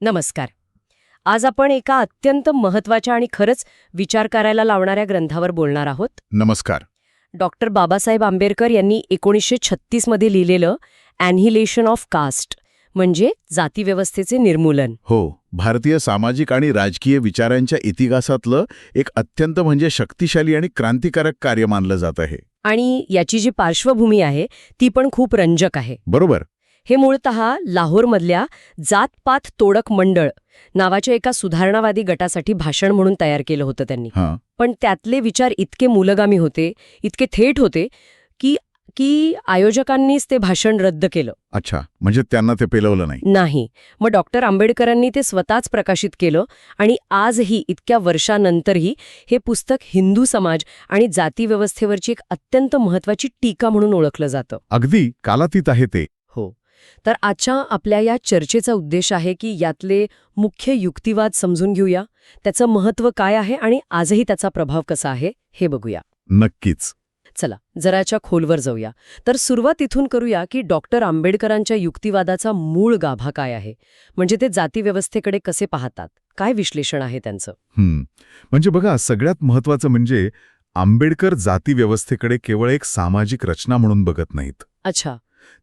नमस्कार. आज आपण एका अत्यंत महत्वाच्या आणि खरंच विचार करायला लावणाऱ्या ग्रंथावर बोलणार आहोत. नमस्कार. डॉक्टर बाबासाहेब आंबेडकर यांनी 1936 मध्ये लिहिलेलं ॲनिहिलेशन ऑफ कास्ट, म्हणजे जातीव्यवस्थेचे निर्मूलन. हो, भारतीय सामाजिक आणि राजकीय विचारांच्या इतिहासातलं एक अत्यंत म्हणजे शक्तिशाली आणि क्रांतिकारक कार्य मानलं जात आहे. आणि याची जी पार्श्वभूमी आहे ती पण खूप रंजक आहे. बरोबर. हे मूळतः लाहोरमधल्या जात-पात तोडक मंडळ नावाच्या एका सुधारणावादी गटासाठी भाषण म्हणून तयार केलं होतं त्यांनी. हां. पण त्यातले विचार इतके मूलगामी होते, इतके थेट होते की की आयोजकांनीच ते भाषण रद्द केलं. अच्छा, म्हणजे त्यांना ते पेलवलं नाही. नाही. मग डॉक्टर आंबेडकरांनी ते स्वतःच प्रकाशित केलं आणि आजही इतक्या वर्षानंतरही हे पुस्तक हिंदू समाज आणि जातीव्यवस्थेवरची एक अत्यंत महत्वाची टीका म्हणून ओळखलं जातं. अगदी कालातीत आहे ते. हो. तर आजच्या आपल्या या चर्चेचा उद्देश आहे की यातले मुख्य युक्तिवाद समजून घेऊया, त्याचं महत्त्व काय आहे आणि आजही त्याचा प्रभाव कसा आहे हे बघूया. नक्कीच. चला जराच्या खोलवर जाऊया. तर सुरुवात इथून करूया की डॉक्टर आंबेडकरांच्या युक्तिवादाचा मूळ गाभा काय आहे, म्हणजे ते जातीव्यवस्थेकडे कसे पाहतात, काय विश्लेषण आहे त्यांचं. म्हणजे बघा, सगळ्यात महत्वाचं म्हणजे आंबेडकर जातीव्यवस्थेकडे केवळ एक सामाजिक रचना म्हणून बघत नाहीत. अच्छा.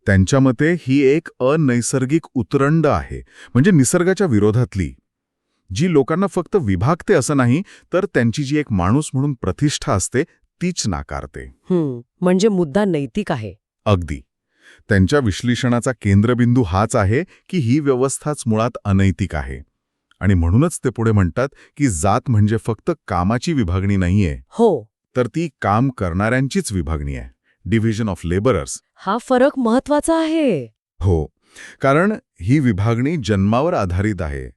त्यांच्या मते ही एक अनैसर्गिक उतरंड आहे, म्हणजे निसर्गाच्या विरोधातली, जी लोकांना फक्त विभागते असं नाही, तर त्यांची जी एक माणूस म्हणून प्रतिष्ठा असते तीच नाकारते. म्हणजे मुद्दा नैतिक आहे. अगदी. त्यांच्या विश्लेषणाचा केंद्रबिंदू हाच आहे की ही व्यवस्थाच मुळात अनैतिक आहे. आणि म्हणूनच ते पुढे म्हणतात की जात म्हणजे फक्त कामाची विभागणी नाहीये, हो. तर ती काम करणाऱ्यांचीच विभागणी आहे. Division of labourers. हा फरक महत्वाचा आहे. हो, कारण ही विभागणी जन्मावर आधारित आहे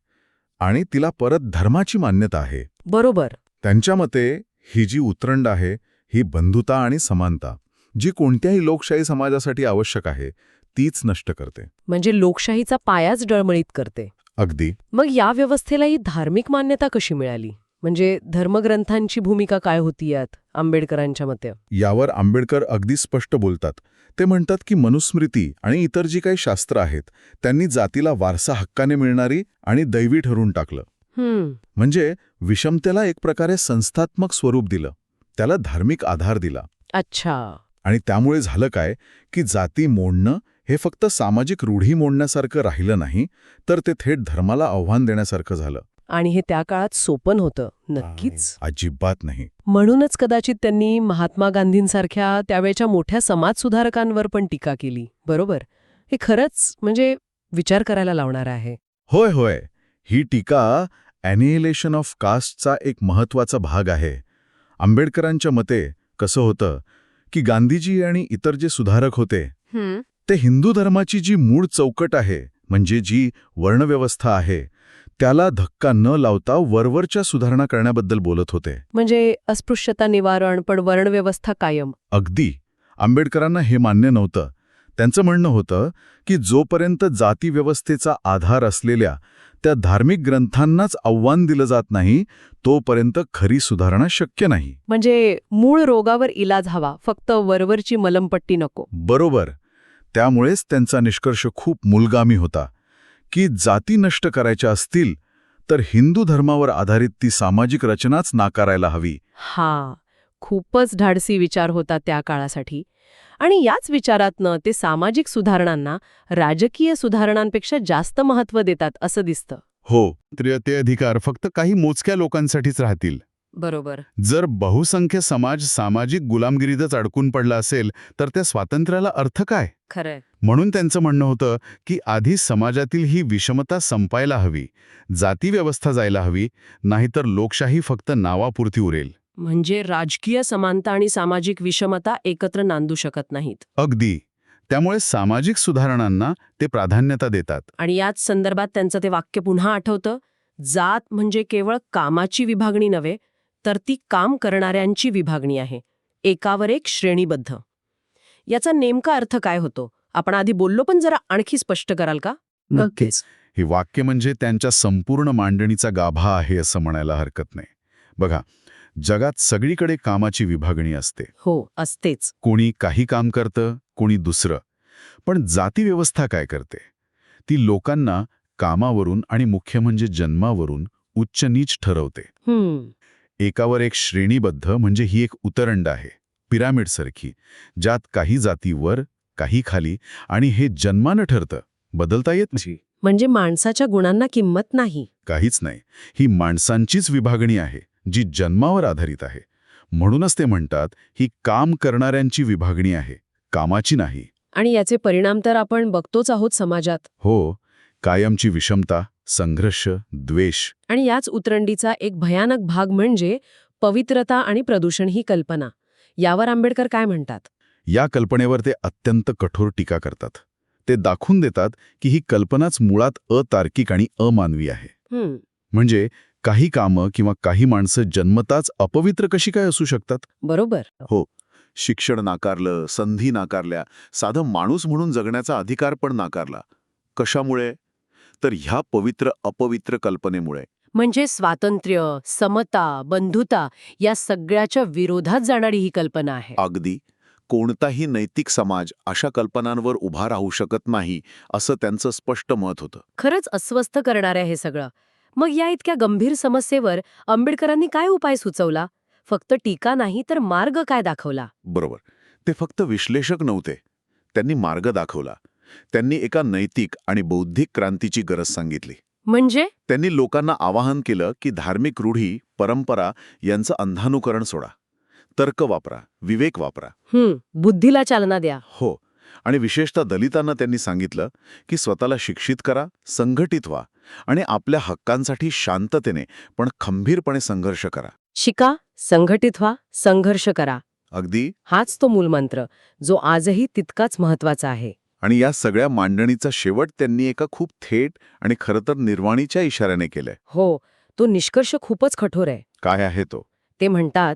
आणि तिला परत धर्माची मान्यता आहे. बरोबर. त्यांच्या मते ही जी उतरंड आहे, ही बंधुता आणि समानता, जी कोणत्याही लोकशाही समाजासाठी आवश्यक आहे, तीच नष्ट करते. म्हणजे लोकशाहीचा पायाच डळमळीत करते. अगदी. मग या व्यवस्थेला ही धार्मिक मान्यता कशी मिळाली, म्हणजे धर्मग्रंथांची भूमिका काय होती यात आंबेडकरांच्या मते. यावर आंबेडकर अगदी स्पष्ट बोलतात. ते म्हणतात की मनुस्मृती आणि इतर जी काही शास्त्र आहेत, त्यांनी जातीला वारसा हक्काने मिळणारी आणि दैवी ठरवून टाकलं. म्हणजे विषमतेला एक प्रकारे संस्थात्मक स्वरूप दिलं, त्याला धार्मिक आधार दिला. अच्छा. आणि त्यामुळे झालं काय की जाती मोडणं हे फक्त सामाजिक रूढी मोडण्यासारखं राहिलं नाही, तर ते थेट धर्माला आव्हान देण्यासारखं झालं. आणि हे त्या काळात सोपं होतं. नक्कीच. अजिबात नाही. म्हणूनच कदाचित त्यांनी महात्मा गांधींसारख्या त्यावेळच्या मोठ्या समाजसुधारकांवर पण टीका केली. बरोबर. हे खरंच म्हणजे विचार करायला लावणारं आहे. होय होय. ही टीका ॲनिहिलेशन ऑफ कास्टचा एक महत्वाचा भाग आहे. आंबेडकरांच्या मते कसं होतं की गांधीजी आणि इतर जे सुधारक होते, ते हिंदू धर्माची जी मूळ चौकट आहे, म्हणजे जी वर्णव्यवस्था आहे, त्याला धक्का न लावता वरवरच्या सुधारणा करण्याबद्दल बोलत होते. म्हणजे अस्पृश्यता निवारण, पण वर्णव्यवस्था कायम. अगदी. आंबेडकरांना हे मान्य नव्हतं. त्यांचं म्हणणं होतं की जोपर्यंत जातीव्यवस्थेचा आधार असलेल्या त्या धार्मिक ग्रंथांनाच आव्हान दिलं जात नाही, तोपर्यंत खरी सुधारणा शक्य नाही. म्हणजे मूळ रोगावर इलाज हवा, फक्त वरवरची मलमपट्टी नको. बरोबर. त्यामुळेच त्यांचा निष्कर्ष खूप मूलगामी होता की जाती नष्ट करायच्या असतील तर हिंदू धर्मावर आधारित ती सामाजिक रचनाच नाकारायला हवी. हा, खूपच धाडसी विचार होता त्या काळासाठी. आणि याच विचारातनं ते सामाजिक सुधारणांना राजकीय सुधारणांपेक्षा जास्त महत्त्व देतात असं दिसतं. हो. ते अधिकार फक्त काही मोजक्या लोकांसाठीच राहतील. बरोबर. जर बहुसंख्य समाज सामाजिक गुलामगिरीतच अडकून पडला असेल तर त्या स्वातंत्र्याला अर्थ काय. खरंय. म्हणून त्यांचं म्हणणं होतं की आधी समाजातील ही विषमता संपायला हवी, जातीव्यवस्था जायला हवी, नाहीतर लोकशाही फक्त नावापुरती उरेल. म्हणजे राजकीय समानता आणि सामाजिक विषमता एकत्र नांदू शकत नाहीत. अगदी. त्यामुळे सामाजिक सुधारणांना ते प्राधान्यता देतात. आणि याच संदर्भात त्यांचं ते वाक्य पुन्हा आठवतं, जात म्हणजे केवळ कामाची विभागणी नव्हे, तर ती काम करणाऱ्यांची विभागणी आहे, एकावर एक श्रेणीबद्ध. याचा नेमका अर्थ काय होतो आपण आधी बोललो, पण जरा आणखी स्पष्ट कराल का. नक्कीच. हे वाक्य म्हणजे त्यांच्या संपूर्ण मांडणीचा गाभा आहे असं म्हणायला हरकत नाही. बघा, जगात सगळीकडे कामाची विभागणी असते. हो, असतेच. कोणी काही काम करतं, कोणी दुसरं. पण जातीव्यवस्था काय करते, ती लोकांना कामावरून आणि मुख्य म्हणजे जन्मावरून उच्च नीच ठरवते. एकावर एक श्रेणीबद्ध म्हणजे ही एक उतरंड आहे, पिरामिडसारखी, ज्यात काही जाती वर, काही खाली, आणि हे जन्मानं ठरतं, बदलता येत नाही. म्हणजे माणसाच्या गुणांना किंमत नाही. काहीच नाही. ही माणसांचीच विभागणी आहे, जी जन्मावर आधारित आहे. म्हणूनच ते म्हणतात ही काम करणाऱ्यांची विभागणी आहे, कामाची नाही. आणि याचे परिणाम तर आपण बघतोच आहोत समाजात. हो, कायमची विषमता, संघर्ष, द्वेष. आणि याच उतरंडीचा एक भयानक भाग म्हणजे पवित्रता आणि प्रदूषण ही कल्पना. यावर आंबेडकर काय म्हणतात? या कल्पनेवर ते अत्यंत कठोर टीका करतात. ते दाखवून देतात की ही कल्पनाच मुळात अतार्किक आणि अमानवी आहे. म्हणजे काही कामं किंवा काही माणसं जन्मताच अपवित्र कशी काय असू शकतात? बरोबर. हो, शिक्षण नाकारलं, संधी नाकारल्या, साधं माणूस म्हणून जगण्याचा अधिकार पण नाकारला. कशामुळे? तर ह्या पवित्र अपवित्र कल्पनेमुळे. म्हणजे स्वातंत्र्य, समता, बंधुता या सगळ्याच्या विरोधात जाणारी ही कल्पना आहे. अगदी. कोणताही नैतिक समाज अशा कल्पनांवर उभा राहू शकत नाही, असं त्यांचं स्पष्ट मत होतं. खरंच अस्वस्थ करणारं हे सगळं. मग या इतक्या गंभीर समस्येवर आंबेडकरांनी काय उपाय सुचवला? फक्त टीका नाही तर मार्ग काय दाखवला? बरोबर. ते फक्त विश्लेषक नव्हते. त्यांनी मार्ग दाखवला. त्यांनी एका नैतिक आणि बौद्धिक क्रांतीची गरज सांगितली. म्हणजे त्यांनी लोकांना आवाहन केलं की धार्मिक रूढी, परंपरा यांचं अंधानुकरण सोडा. तर्क वापरा, विवेक वापरा. बुद्धीला चालना द्या. हो, आणि विशेषतः दलितांना त्यांनी सांगितलं की स्वतःला शिक्षित करा, संघटित व्हा आणि आपल्या हक्कांसाठी शांततेने पण खंबीरपणे संघर्ष करा. शिका, संघटित व्हा, संघर्ष करा. अगदी. हाच तो मूलमंत्र जो आजही तितकाच महत्वाचा आहे. आणि या सगळ्या मांडणीचा शेवट त्यांनी एका खूप थेट आणि खरं तर निर्वाणीच्या इशाऱ्याने केलंय. हो, तो निष्कर्ष खूपच कठोर आहे. काय आहे तो? ते म्हणतात,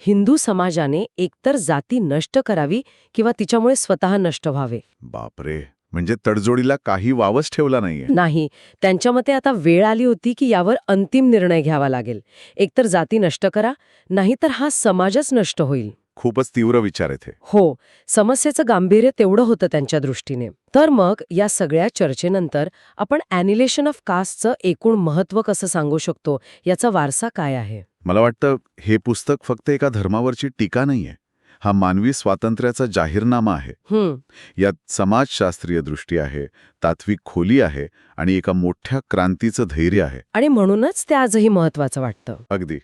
हिंदू समाजाने एकतर जाती नष्ट करावी किंवा तिच्यामुळे स्वतः नष्ट व्हावे. बापरे, म्हणजे तडजोडीला काही वावच ठेवला नाहीये. नाही, त्यांच्या मते आता वेळ आली होती की यावर अंतिम निर्णय घ्यावा लागेल. एकतर जाती नष्ट करा, नाहीतर हा समाजच नष्ट होईल. खूपच तीव्र विचार येथे. हो, समस्येचं गांभीर्य तेवढं होतं त्यांच्या दृष्टीने. तर मग या सगळ्या चर्चेनंतर आपण ॲनिलेशन ऑफ कास्टचं एकूण महत्त्व कसं सांगू शकतो, याचा वारसा काय आहे? मला वाटतं हे पुस्तक फक्त एका धर्मावरची टीका नाहीये. हा मानवी स्वातंत्र्याचा जाहीरनामा आहे. यात समाजशास्त्रीय दृष्टी आहे, तात्विक खोली आहे आणि एका मोठ्या क्रांतीचं धैर्य आहे. आणि म्हणूनच ते आजही महत्त्वाचं वाटतं. अगदी.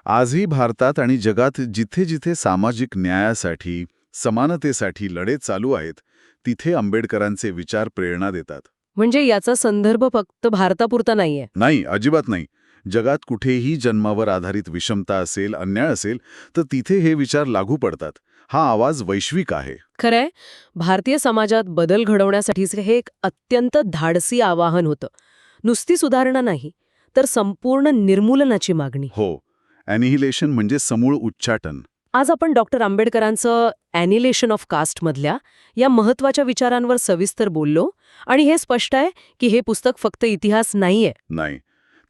आजही भारतात आणि जगात जिथे जिथे सामाजिक न्यायासाठी, समानतेसाठी लढे चालू आहेत, तिथे आंबेडकरांचे विचार प्रेरणा देतात. म्हणजे याचा संदर्भ फक्त भारतापुरता नाहीये. नाही, अजिबात नाही. जगात कुठेही जन्मावर आधारित विषमता असेल, अन्याय असेल, तर तिथे हे विचार लागू पडतात. हा आवाज वैश्विक आहे. खरंय, भारतीय समाजात बदल घडवण्यासाठीचे हे एक अत्यंत धाडसी आवाहन होतं. नुसती सुधारणा नाही, तर संपूर्ण निर्मूलनाची मागणी. हो, ॲनिहिलेशन म्हणजे समूळ उच्चाटन. आज आपण डॉक्टर आंबेडकरांचं ॲनिलेशन ऑफ कास्टमधल्या या महत्त्वाच्या विचारांवर सविस्तर बोललो आणि हे स्पष्ट आहे की हे पुस्तक फक्त इतिहास नाहीये. नाही,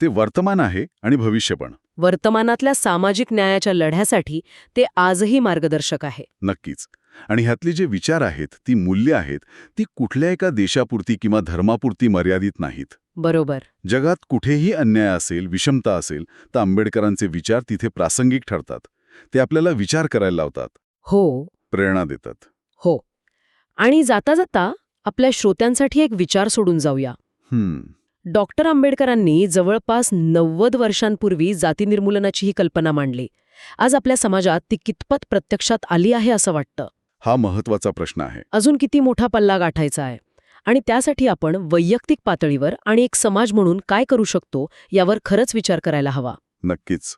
ते वर्तमान आहे आणि भविष्य पण. वर्तमानातल्या सामाजिक न्यायाच्या लढ्यासाठी ते आजही मार्गदर्शक आहे. नक्कीच. आणि ह्यातले जे विचार आहेत, ती मूल्य आहेत, ती कुठल्या एका देशापुरती किंवा धर्मापुरती मर्यादित नाहीत. बरोबर. जगात कुठेही अन्याय असेल, विषमता असेल, तर आंबेडकरांचे विचार तिथे प्रासंगिक ठरतात. ते आपल्याला विचार करायला लावतात. हो, प्रेरणा देतात. हो. आणि जाता जाता आपल्या श्रोत्यांसाठी एक विचार सोडून जाऊया. डॉक्टर आंबेडकरांनी जवळपास 90 वर्षांपूर्वी जाती निर्मूलनाची ही कल्पना मांडली. आज आपल्या समाजात ती कितपत प्रत्यक्षात आली आहे असं वाटतं? हा महत्वाचा प्रश्न आहे. अजून किती मोठा पल्ला गाठायचा आहे? आणि त्यासाठी आपण वैयक्तिक पातळीवर आणि एक समाज म्हणून काय करू शकतो यावर खरंच विचार करायला हवा. नक्कीच.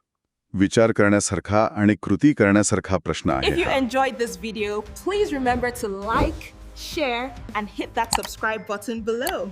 विचार करण्यासारखा आणि कृती करण्यासारखा प्रश्न If आहे you enjoyed this video, please remember to like, share, and hit that subscribe button below.